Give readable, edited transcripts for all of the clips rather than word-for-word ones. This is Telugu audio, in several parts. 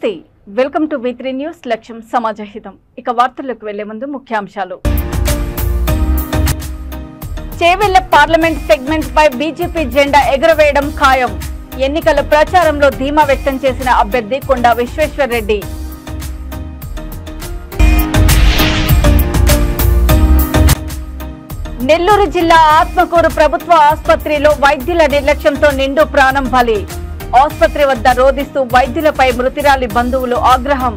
నమస్తే వెల్కమ్ టు V3 న్యూస్ లక్ష్యం సమాజహితం ఇక వార్తలకు వెళ్లే ముందు ముఖ్యాంశాలు చేవెళ్ల పార్లమెంట్ సెగ్మెంట్ పై బీజేపీ జెండా ఎగురవేయడం ఖాయం ఎన్నికల ప్రచారంలో ధీమా వ్యక్తం చేసిన అభ్యర్థి కొండా విశ్వేశ్వర్ రెడ్డి నెల్లూరు జిల్లా ఆత్మకూరు ప్రభుత్వ ఆసుపత్రిలో వైద్యుల నిర్లక్ష్యంతో నిండు ప్రాణం బలి ఆసుపత్రి వద్ద రోధిస్తూ వైద్యులపై మృతురాలి బంధువులు ఆగ్రహం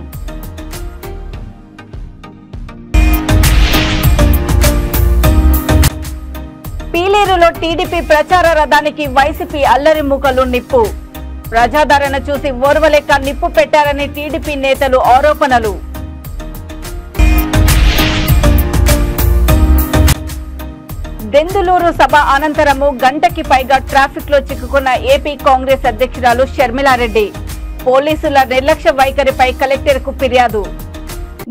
పీలేరులో టీడీపీ ప్రచార రథానికి వైసీపీ అల్లరి మూకలు నిప్పు ప్రజాదరణ చూసి ఓర్వలేక నిప్పు పెట్టారని టీడీపీ నేతలు ఆరోపణలు దెందులూరు సభ అనంతరము గంటకి పైగా ట్రాఫిక్ లో చిక్కుకున్న ఏపీ కాంగ్రెస్ అధ్యక్షురాలు షర్మిలారెడ్డి పోలీసుల నిర్లక్ష్య వైఖరిపై కలెక్టర్ కు ఫిర్యాదు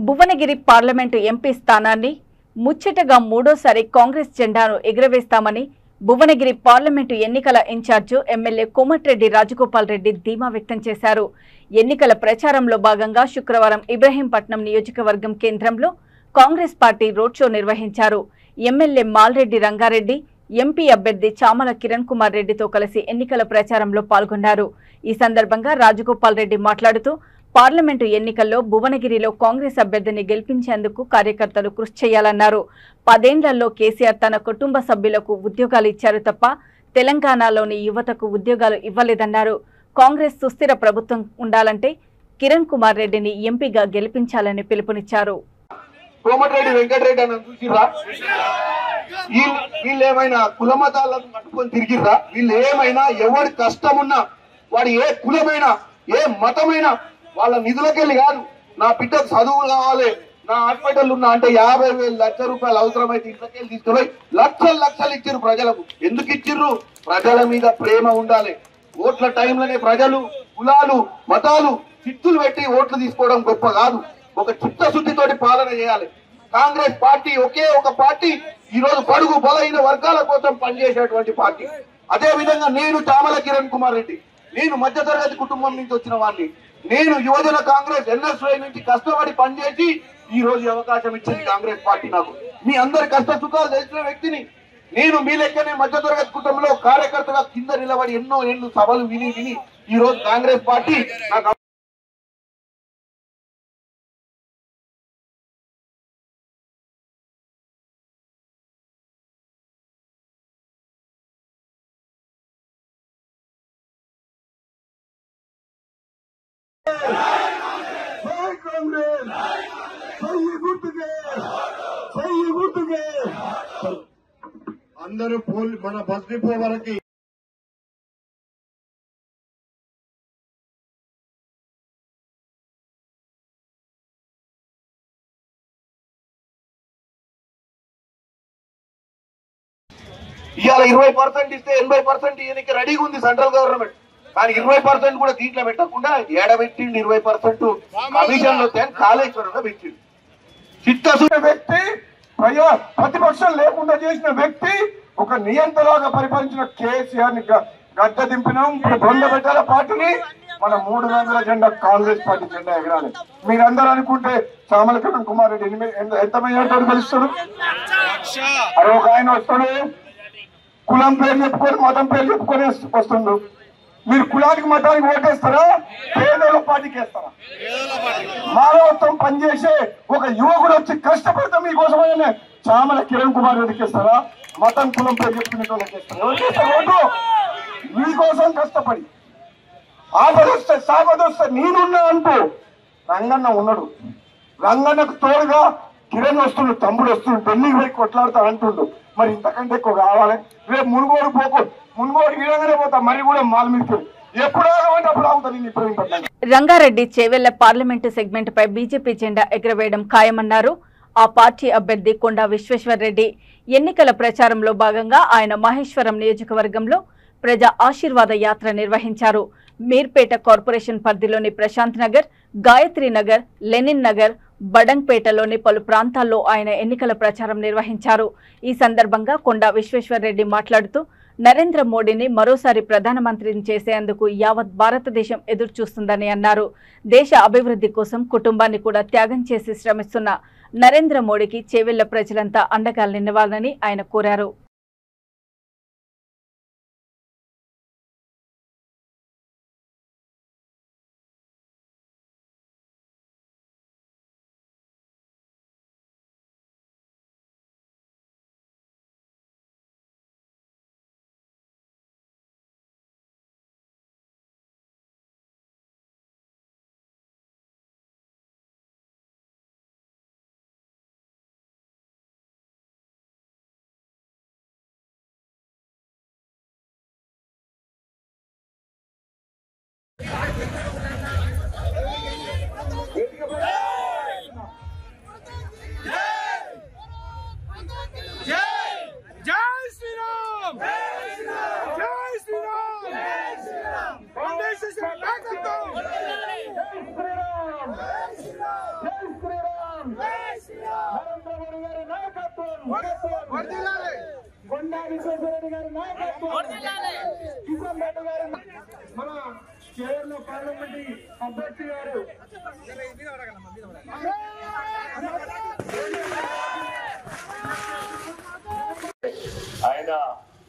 భువనగిరి పార్లమెంటు ఎంపీ స్థానాన్ని ముచ్చటగా మూడోసారి కాంగ్రెస్ జెండాను ఎగురవేస్తామని భువనగిరి పార్లమెంటు ఎన్నికల ఇన్ఛార్జు ఎమ్మెల్యే కోమటిరెడ్డి రాజగోపాల్ రెడ్డి ధీమా వ్యక్తం చేశారు ఎన్నికల ప్రచారంలో భాగంగా శుక్రవారం ఇబ్రహీంపట్నం నియోజకవర్గం కేంద్రంలో కాంగ్రెస్ పార్టీ రోడ్ షో నిర్వహించారు ఎమ్మెల్యే మాల్రెడ్డి రంగారెడ్డి ఎంపీ అభ్యర్థి చామల కిరణ్ కుమార్ రెడ్డితో కలిసి ఎన్నికల ప్రచారంలో పాల్గొన్నారు ఈ సందర్భంగా రాజగోపాల్ రెడ్డి మాట్లాడుతూ పార్లమెంటు ఎన్నికల్లో భువనగిరిలో కాంగ్రెస్ అభ్యర్థిని గెలిపించేందుకు కార్యకర్తలు కృషి చేయాలన్నారు 10 ఏళ్లలో కేసీఆర్ తన కుటుంబ సభ్యులకు ఉద్యోగాలు ఇచ్చారు తప్ప తెలంగాణలోని యువతకు ఉద్యోగాలు ఇవ్వలేదన్నారు కాంగ్రెస్ సుస్థిర ప్రభుత్వం ఉండాలంటే కిరణ్ కుమార్ రెడ్డిని ఎంపీగా గెలిపించాలని పిలుపునిచ్చారు కోమటిరెడ్డి వెంకటరెడ్డి అని చూసిర్రా వీళ్ళు ఏమైనా కులమతాలను పట్టుకొని తిరిగిర్రా వీళ్ళు ఏమైనా ఎవరి కష్టమున్నా వాడు ఏ కులమైనా ఏ మతమైనా వాళ్ళ నిధులకెళ్ళి కాదు నా బిడ్డకు చదువు కావాలి నా హాస్పిటల్ ఉన్నా అంటే 50,000 లక్షల రూపాయలు అవసరమైతే ఇంట్లోకెళ్ళి తీసుకుపోయి లక్షలు ఇచ్చిర్రు ప్రజలకు ఎందుకు ఇచ్చిర్రు ప్రజల మీద ప్రేమ ఉండాలి ఓట్ల టైంలోనే ప్రజలు కులాలు మతాలు చిత్తులు పెట్టి ఓట్లు తీసుకోవడం గొప్ప కాదు ఒక చిత్తశుద్ధితోటి పాలన చేయాలి కాంగ్రెస్ పార్టీ ఒకే ఒక పార్టీ ఈ రోజు బడుగు బలైన వర్గాల కోసం పనిచేసేటువంటి పార్టీ అదే విధంగా నేను చామల కిరణ్ కుమార్ రెడ్డి నేను మధ్యతరగతి కుటుంబం నుంచి వచ్చిన వాడిని నేను యువజన కాంగ్రెస్ NSY నుంచి కష్టపడి పనిచేసి ఈ రోజు అవకాశం ఇచ్చింది కాంగ్రెస్ పార్టీ నాకు మీ అందరి కష్ట సుఖాలు తెలిసిన వ్యక్తిని నేను మీ లెక్కనే మధ్యతరగతి కుటుంబంలో కార్యకర్తగా కింద నిలబడి ఎన్నో ఏళ్ళు సభలు విని ఈ రోజు కాంగ్రెస్ పార్టీ నాకు అందరూ మన బస్ డిపో వరకు ఇవాళ 20% ఇస్తే 80% ఈయనకి రెడీగా ఉంది సెంట్రల్ గవర్నమెంట్ కానీ 20% కూడా దీంట్లో పెట్టకుండా ఏడబెట్టిండు 20% కమిషన్ లో కాళేశ్వరంలో పెట్టిండు చిత్తశుద్ధి వ్యక్తి ప్రతిపక్షం లేకుండా చేసిన వ్యక్తి ఒక నియంత్రణగా పరిపాలించిన కేసీఆర్ ని గడ్డ దింపినాం ఇప్పుడు బొంద పెట్టాల పార్టీని మన 300 జెండా కాంగ్రెస్ పార్టీ జెండా ఎగరాలి మీరందరూ అనుకుంటే చామల కిరణ్ కుమార్ రెడ్డి ఎంతమంది కలుస్తాడు అరే ఒక ఆయన వస్తాడు కులం పేరు చెప్పుకొని మతం పేరు చెప్పుకొని వస్తుండు మీరు కులానికి మతానికి ఓటేస్తారా పేదోళ్ళ పార్టీకి వేస్తారా మానవత్వం పనిచేసే ఒక యువకుడు వచ్చి కష్టపడితే మీకోసమైనా చామల కిరణ్ కుమార్ రెడ్డికి ఇస్తారా మతం కులం పేరు చెప్పుకునే వాళ్ళకి ఇస్తారా ఎవరికి ఇస్తారు ఓటు మీకోసం కష్టపడి ఆపదొస్తే సాపదొస్తే నేనున్నా అంటూ రంగన్న ఉన్నాడు రంగన్నకు తోడుగా కిరణ్ వస్తుండు తమ్ముడు వస్తుండు ఢిల్లీకి పోయి కొట్లాడుతా అంటుండు మరి ఇంతకంటే ఎక్కువ కావాలి రేపు మునుగోడు ఈడంగానే పోతా మరి కూడా మాల్మికి ఎప్పుడు ఆగమంటే అప్పుడు ఆగుతాను రంగారెడ్డి చేవెళ్ల పార్లమెంటు సెగ్మెంట్ పై బీజేపీ జెండా ఎగురవేయడం ఖాయమన్నారు ఆ పార్టీ అభ్యర్థి కొండా విశ్వేశ్వర్ రెడ్డి ఎన్నికల ప్రచారంలో భాగంగా ఆయన మహేశ్వరం నియోజకవర్గంలో ప్రజా ఆశీర్వాద యాత్ర నిర్వహించారు మీర్పేట కార్పొరేషన్ పరిధిలోని ప్రశాంత్ నగర్ గాయత్రి నగర్ లెనిన్ నగర్ బడంగ్పేటలోని పలు ప్రాంతాల్లో ఆయన ఎన్నికల ప్రచారం నిర్వహించారు ఈ సందర్భంగా కొండా విశ్వేశ్వర్ రెడ్డి మాట్లాడుతూ నరేంద్ర మోడీని మరోసారి ప్రధానమంత్రిని చేసేందుకు యావత్ భారతదేశం ఎదురుచూస్తుందని అన్నారు. దేశ అభివృద్ధి కోసం కుటుంబాన్ని కూడా త్యాగం చేసి శ్రమిస్తున్న నరేంద్ర మోడీకి చేవెళ్ల ప్రజలంతా అండగా నిలవాలని ఆయన కోరారు. ఆయన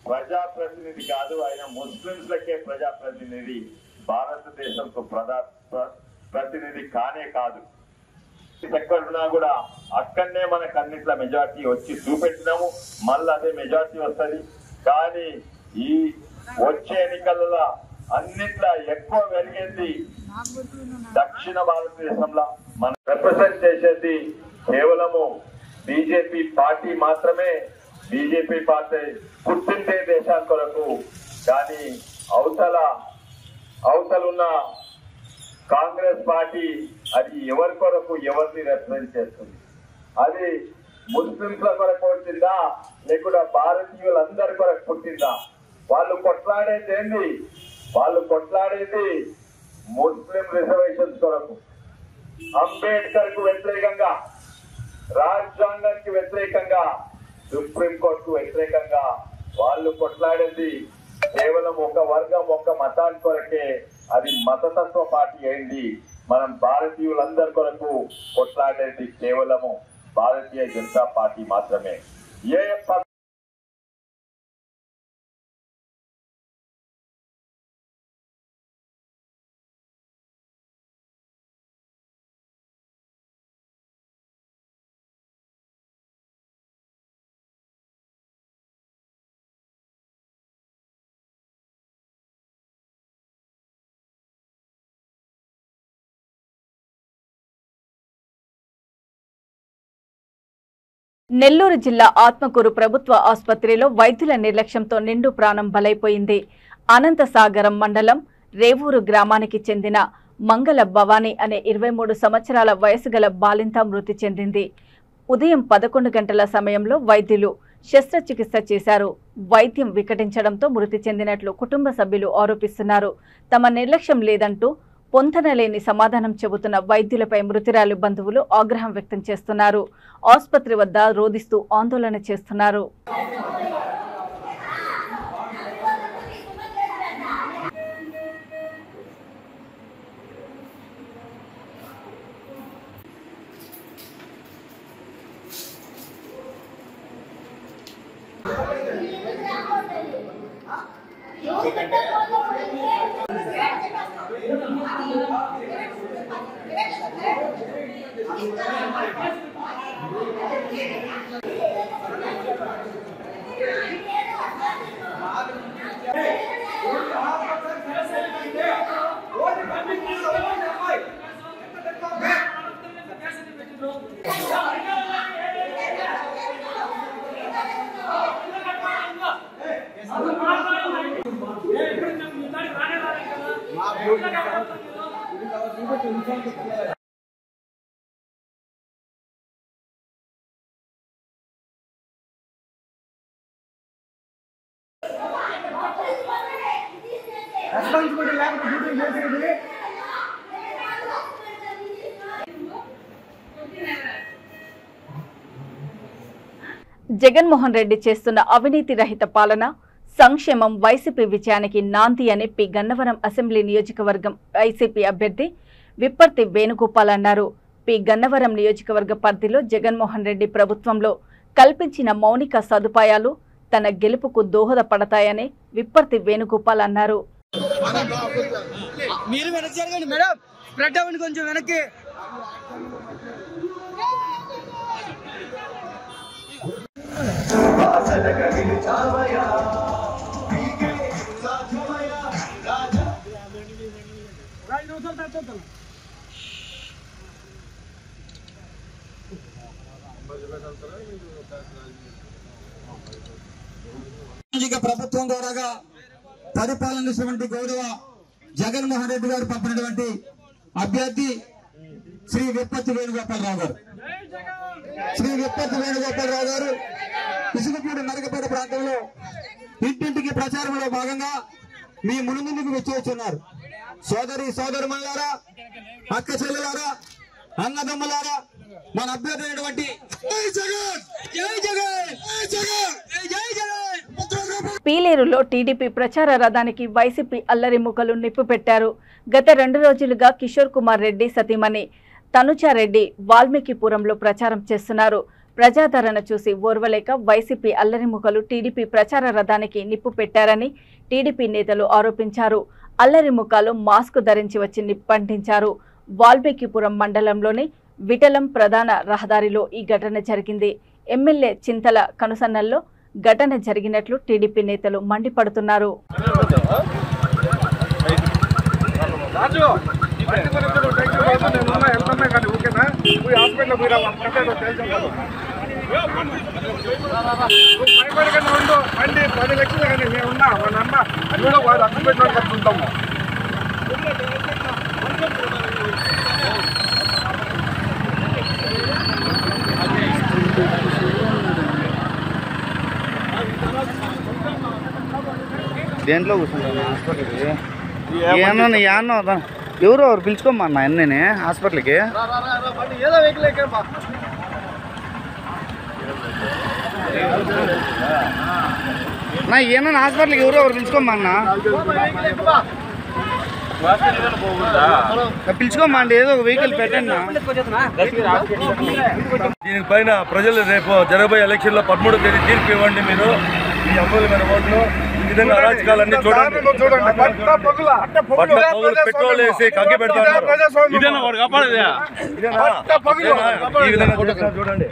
ప్రజాప్రతినిధి కాదు, ఆయన ముస్లింలకే ప్రజాప్రతినిధి, భారతదేశంకు ప్రతినిధి కానే కాదు. ఎక్కడున్నా కూడా అక్కడనే మనకు అన్నిట్ల మెజార్టీ వచ్చి చూపెట్టినాము, మళ్ళీ అదే మెజార్టీ వస్తుంది. కానీ ఈ వచ్చే ఎన్నికలలో అన్నిట్లా ఎక్కువ వెలిగేది దక్షిణ భారతదేశంలో మనం రిప్రజెంట్ చేసేది కేవలము బీజేపీ పార్టీ మాత్రమే. బీజేపీ పార్టీ పుట్టిందే దేశాల కొరకు, కానీ అవతలున్న కాంగ్రెస్ పార్టీ అది ఎవరి కొరకు, ఎవరిని రిప్రజెంట్ చేస్తుంది? అది ముస్లింల కొరకు పుట్టిందా లేకుండా భారతీయులందరి కొరకు పుట్టిందా? వాళ్ళు కొట్లాడేది ఏంది? వాళ్ళు కొట్లాడేది ముస్లిం రిజర్వేషన్స్ కొరకు, అంబేద్కర్ కు వ్యతిరేకంగా, రాజ్యాంగానికి వ్యతిరేకంగా, సుప్రీంకోర్టుకు వ్యతిరేకంగా వాళ్ళు కొట్లాడేది కేవలం ఒక వర్గం, ఒక మతానికి కొరకే. అది మతతత్వ పార్టీ అయింది. మనం భారతీయులందరి కొరకు కొట్లాడేది కేవలము భారతీయ జనతా పార్టీ మాత్రమే. ఏ నెల్లూరు జిల్లా ఆత్మకూరు ప్రభుత్వ ఆసుపత్రిలో వైద్యుల నిర్లక్ష్యంతో నిండు ప్రాణం బలైపోయింది. అనంతసాగరం మండలం రేవూరు గ్రామానికి చెందిన మంగళ భవానీ అనే 23 సంవత్సరాల వయసు గల బాలింత మృతి చెందింది. ఉదయం 11 గంటల సమయంలో వైద్యులు శస్త్రచికిత్స చేశారు. వైద్యం వికటించడంతో మృతి చెందినట్లు కుటుంబ సభ్యులు ఆరోపిస్తున్నారు. తమ నిర్లక్ష్యం లేదంటూ పొంతనలేని సమాధానం చెబుతున్న వైద్యులపై మృతురాలి బంధువులు ఆగ్రహం వ్యక్తం చేస్తున్నారు. ఆసుపత్రి వద్ద రోధిస్తూ ఆందోళన చేస్తున్నారు. జగన్మోహన్ రెడ్డి చేస్తున్న అవినీతి రహిత పాలన, సంక్షేమం వైసీపీ విజయానికి నాంది అని పి గన్నవరం అసెంబ్లీ నియోజకవర్గం వైసీపీ అభ్యర్థి విప్పర్తి వేణుగోపాల్ అన్నారు. పి గన్నవరం నియోజకవర్గ పరిధిలో జగన్మోహన్ రెడ్డి ప్రభుత్వంలో కల్పించిన మౌలిక సదుపాయాలు తన గెలుపుకు దోహదపడతాయని విప్పర్తి వేణుగోపాల్ అన్నారు. ప్రభుత్వం ద్వారా పరిపాలనటువంటి గౌరవ జగన్మోహన్ రెడ్డి గారు పంపినటువంటి అభ్యర్థి శ్రీ విప్పర్తి వేణుగోపాలరావు గారు. శ్రీ విప్పర్తి వేణుగోపాలరావు గారు ఇసుకపూడి నరకపేట ప్రాంతంలో ఇంటింటికి ప్రచారంలో భాగంగా మీ ముందుకు వచ్చున్నారు. సోదరుమల్లారా, అక్క చెల్లెలారా, అన్నదమ్ములారా, మన అభ్యర్థి అయినటువంటి పీలేరులో టీడీపీ ప్రచార రథానికి వైసీపీ అల్లరిముఖలు నిప్పు పెట్టారు. గత 2 రోజులుగా కిషోర్ కుమార్ రెడ్డి సతీమణి తనుజారెడ్డి వాల్మీకిపురంలో ప్రచారం చేస్తున్నారు. ప్రజాదరణ చూసి ఓర్వలేక వైసీపీ అల్లరిముఖలు టీడీపీ ప్రచార రథానికి నిప్పు పెట్టారని టీడీపీ నేతలు ఆరోపించారు. అల్లరిముఖాలు మాస్క్ ధరించి వచ్చి నిప్పంటించారు. వాల్మీకిపురం మండలంలోని విఠలం ప్రధాన రహదారిలో ఈ ఘటన జరిగింది. ఎమ్మెల్యే చింతల కనుసన్నల్లో ఘటన జరిగినట్లు టీడీపీ నేతలు మండిపడుతున్నారు. దేంట్లో కూర్చుంటాను హాస్పిటల్కి ఎవరు పిలుచుకోమన్నా అన్నీ హాస్పిటల్కి నా ఏమన్నా హాస్పిటల్కి ఎవరు పిలుచుకోమన్నా పిలుచుకోమండి ఏదో ఒక వెహికల్ పెట్టండి. దీనిపైన ప్రజలు రేపు జరగబోయే ఎలక్షన్లో 13వ తేదీ తీర్పు ఇవ్వండి. మీరు ఈ అమూల్యమైన ఓట్లు ఈ విధంగా అరాచకాలన్నీ చూడండి. పెట్రోల్ వేసి కగ్గి పెడతారు. చూడండి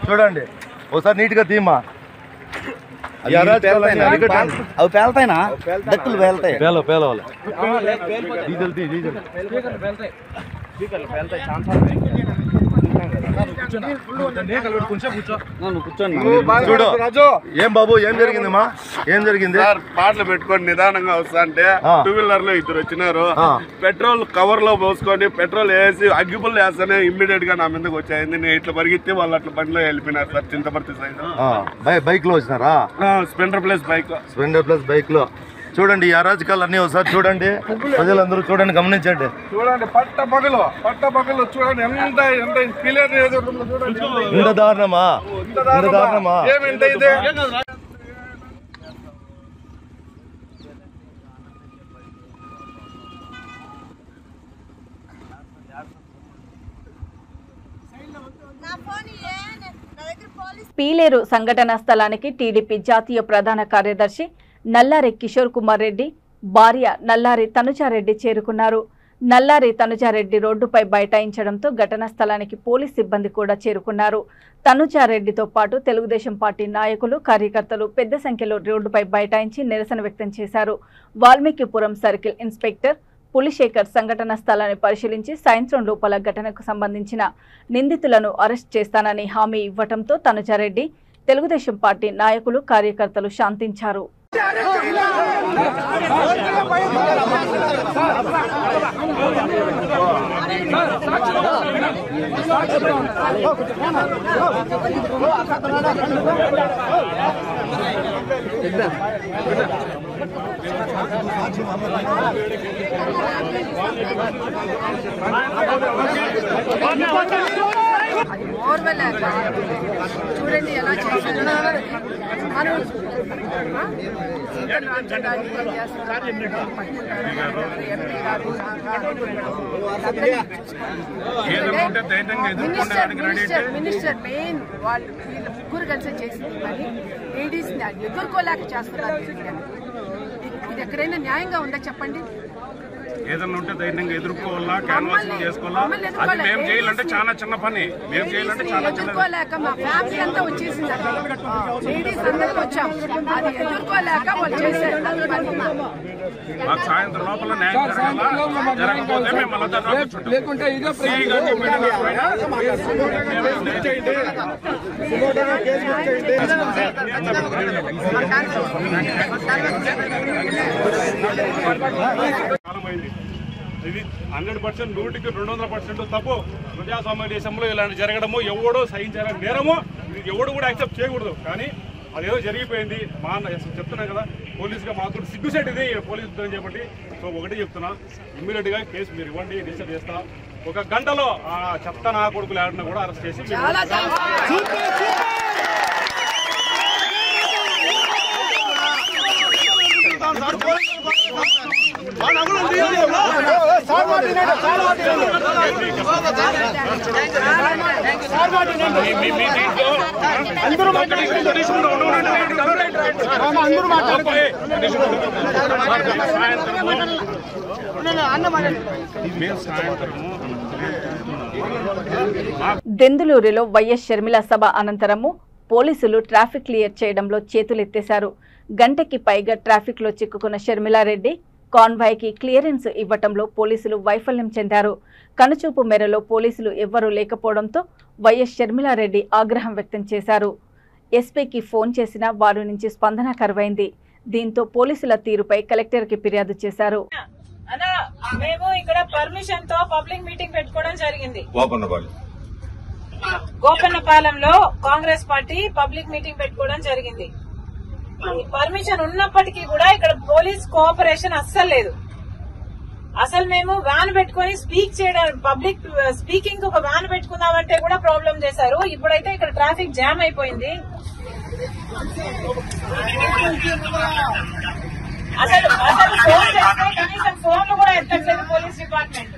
చూడండి ఒకసారి నీట్ గా తీమా. అవి పేలతాయినా దక్కులు పేలతాయి. పేలవాలి డీజిల్ డీజిల్ చూడు. ఏం బాబు ఏం జరిగిందమ్మా? ఏం జరిగింది? పాటలు పెట్టుకొని నిదానంగా వస్తా అంటే 2 వీలర్ లో 2 వచ్చినారు. పెట్రోల్ కవర్ లో పోసుకొని పెట్రోల్ వేసి అగ్గిపుల్లు వేస్తానే ఇమ్మీడియట్ గా నా మీదకి వచ్చాయింది. నేను ఇట్లా పరిగెత్తి వాళ్ళు అట్లా బండిలో వెళ్ళిపోయినారు సార్. చింతపర్తి సైడ్ బైక్ లో వచ్చినారా? స్ప్లెండర్ ప్లస్ బైక్ లో చూడండి. ఈ అరాజకాలు అన్ని ఒకసారి చూడండి. ప్రజలందరూ చూడండి, గమనించండి. చూడండి పట్ట పగలు చూడండి. ఎంత క్లియర్ ఇంత దారుణమా? ఏమింత ఇదే పీలేరు సంఘటనా స్థలానికి టీడీపీ జాతీయ ప్రధాన కార్యదర్శి నల్లారి కిషోర్ కుమార్ రెడ్డి భార్య నల్లారి తనుజారెడ్డి చేరుకున్నారు. నల్లారి తనుజారెడ్డి రోడ్డుపై బైఠాయించడంతో ఘటనా స్థలానికి పోలీస్ సిబ్బంది కూడా చేరుకున్నారు. తనుజారెడ్డితో పాటు తెలుగుదేశం పార్టీ నాయకులు, కార్యకర్తలు పెద్ద సంఖ్యలో రోడ్డుపై బైఠాయించి నిరసన వ్యక్తం చేశారు. వాల్మీకిపురం సర్కిల్ ఇన్స్పెక్టర్ పులిశేఖర్ సంఘటనా స్థలాన్ని పరిశీలించి సాయంత్రం లోపల ఘటనకు సంబంధించిన నిందితులను అరెస్ట్ చేస్తానని హామీ ఇవ్వడంతో తనుజారెడ్డి, తెలుగుదేశం పార్టీ నాయకులు, కార్యకర్తలు శాంతించారు. అది ఓర్వలేక చూడండి ఎలా చేశారు. మనం మినిస్టర్ మెయిన్ వాళ్ళు వీళ్ళు ముగ్గురు కలిసి చేసింది కానీ లేడీస్ ఎదుర్కోలేక చేస్తున్నారు. ఇది ఎక్కడైనా న్యాయంగా ఉందా చెప్పండి? ఏదన్నా ఉంటే ధైర్యంగా ఎదుర్కోవాలా, క్యాన్వాసింగ్ చేసుకోవాలా. అది మేము చేయాలంటే చాలా చిన్న పని. మేము చేయాలంటే చాలా ఎదుర్కోలేక మా ఫ్యామిలీ అంతా వచ్చేసింది. లేడీస్ అందరూ వచ్చాం, అది ఎదుర్కోలేక వాళ్ళు చేశారు. మాకు సాయంత్రం లోపల న్యాయం జరగాలా, జరగకపోతే మేము మళ్ళీ ఇది 100% 100కి 200% తప్పు. ప్రజాస్వామ్య దేశంలో ఇలాంటి జరగడము ఎవడో సహించారని నేరము. ఇది ఎవడు కూడా యాక్సెప్ట్ చేయకూడదు. కానీ అదేదో జరిగిపోయింది. మా చెప్తున్నాం కదా, పోలీసుగా మాకు సిగ్గుసేట్ ఇది పోలీసు ఉద్యోగం చేపట్టి. సో ఒకటి చెప్తున్నా, ఇమ్మీడియట్గా కేసు మీరు ఇవ్వండి, రిజిస్టర్ చేస్తా. 1 గంటలో ఆ చెత్త నా కొడుకులు ఆడినా కూడా అరెస్ట్ చేసి దెందులూరులో వైఎస్ షర్మిల సభ అనంతరము పోలీసులు ట్రాఫిక్ క్లియర్ చేయడంలో చేతులెత్తేశారు. గంటకి పైగా ట్రాఫిక్ లో చిక్కుకున్న షర్మిలారెడ్డి కాన్వాయ్కి క్లియరెన్స్ ఇవ్వటంలో పోలీసులు వైఫల్యం చెందారు. కనుచూపు మేరలో పోలీసులు ఎవ్వరూ లేకపోవడంతో వైఎస్ షర్మిలారెడ్డి ఆగ్రహం వ్యక్తం చేశారు. ఎస్పీకి ఫోన్ చేసినా వారి నుంచి స్పందన కరువైంది. దీంతో పోలీసుల తీరుపై కలెక్టర్కి ఫిర్యాదు చేశారు. మేము ఇక్కడ పర్మిషన్ తో పబ్లిక్ మీటింగ్ పెట్టుకోవడం జరిగింది. గోపన్నపాలెంలో కాంగ్రెస్ పార్టీ పబ్లిక్ మీటింగ్ పెట్టుకోవడం జరిగింది. పర్మిషన్ ఉన్నప్పటికీ కూడా ఇక్కడ పోలీస్ కోఆపరేషన్ అస్సలు లేదు. అసలు మేము వ్యాన్ పెట్టుకుని స్పీక్ చేయడం, పబ్లిక్ స్పీకింగ్ ఒక వ్యాన్ పెట్టుకుందామంటే కూడా ప్రాబ్లం చేశారు. ఇప్పుడైతే ఇక్కడ ట్రాఫిక్ జామ్ అయిపోయింది. అసలు ఫోన్ చేస్తే కనీసం ఫోన్లు కూడా ఎత్తట్లేదు పోలీస్ డిపార్ట్మెంట్.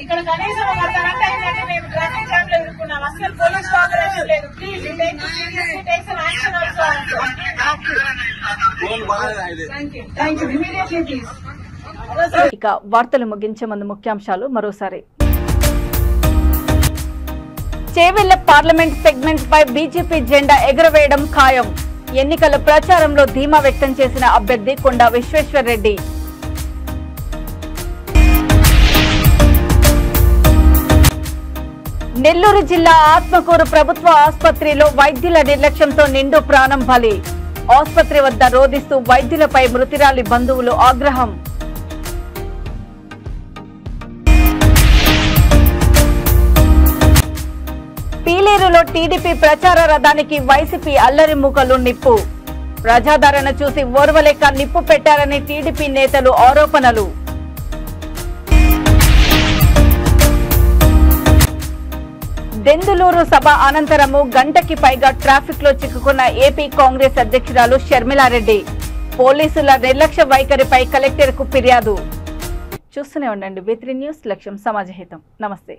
ఇక్కడ కనీసం ఒక గంట అయిందంటే మేము ట్రాఫిక్ జామ్ లో ఇరుక్కున్నాం. అసలు పోలీస్ కోఆపరేషన్ లేదు. Please take some action also. Thank you. Immediately please. ఇక వార్తలు ముగించే ముందు ముఖ్యాంశాలు మరోసారి. చేవెళ్ల పార్లమెంట్ సెగ్మెంట్ పై బీజేపీ జెండా ఎగురవేయడం ఖాయం. ఎన్నికల ప్రచారంలో ధీమా వ్యక్తం చేసిన అభ్యర్థి కొండా విశ్వేశ్వర్రెడ్డి. నెల్లూరు జిల్లా ఆత్మకూరు ప్రభుత్వ ఆసుపత్రిలో వైద్యుల నిర్లక్ష్యంతో నిండు ప్రాణం బలి. ఆసుపత్రి వద్ద రోధిస్తూ వైద్యులపై మృతురాలి బంధువులు ఆగ్రహం. పీలేరులో టీడీపీ ప్రచార రథానికి వైసీపీ అల్లరి మూకలు నిప్పు. ప్రజాదరణ చూసి ఓర్వలేక నిప్పు పెట్టారని టీడీపీ నేతలు ఆరోపణలు. దెందులూరు సభ అనంతరము గంటకి పైగా ట్రాఫిక్ లో చిక్కుకున్న ఏపీ కాంగ్రెస్ అధ్యక్షురాలు షర్మిలారెడ్డి. పోలీసుల నిర్లక్ష్య వైఖరిపై కలెక్టర్ కు ఫిర్యాదు. చూస్తూనే ఉండండి V3 న్యూస్, లక్ష్యం సమాజహితం. నమస్తే.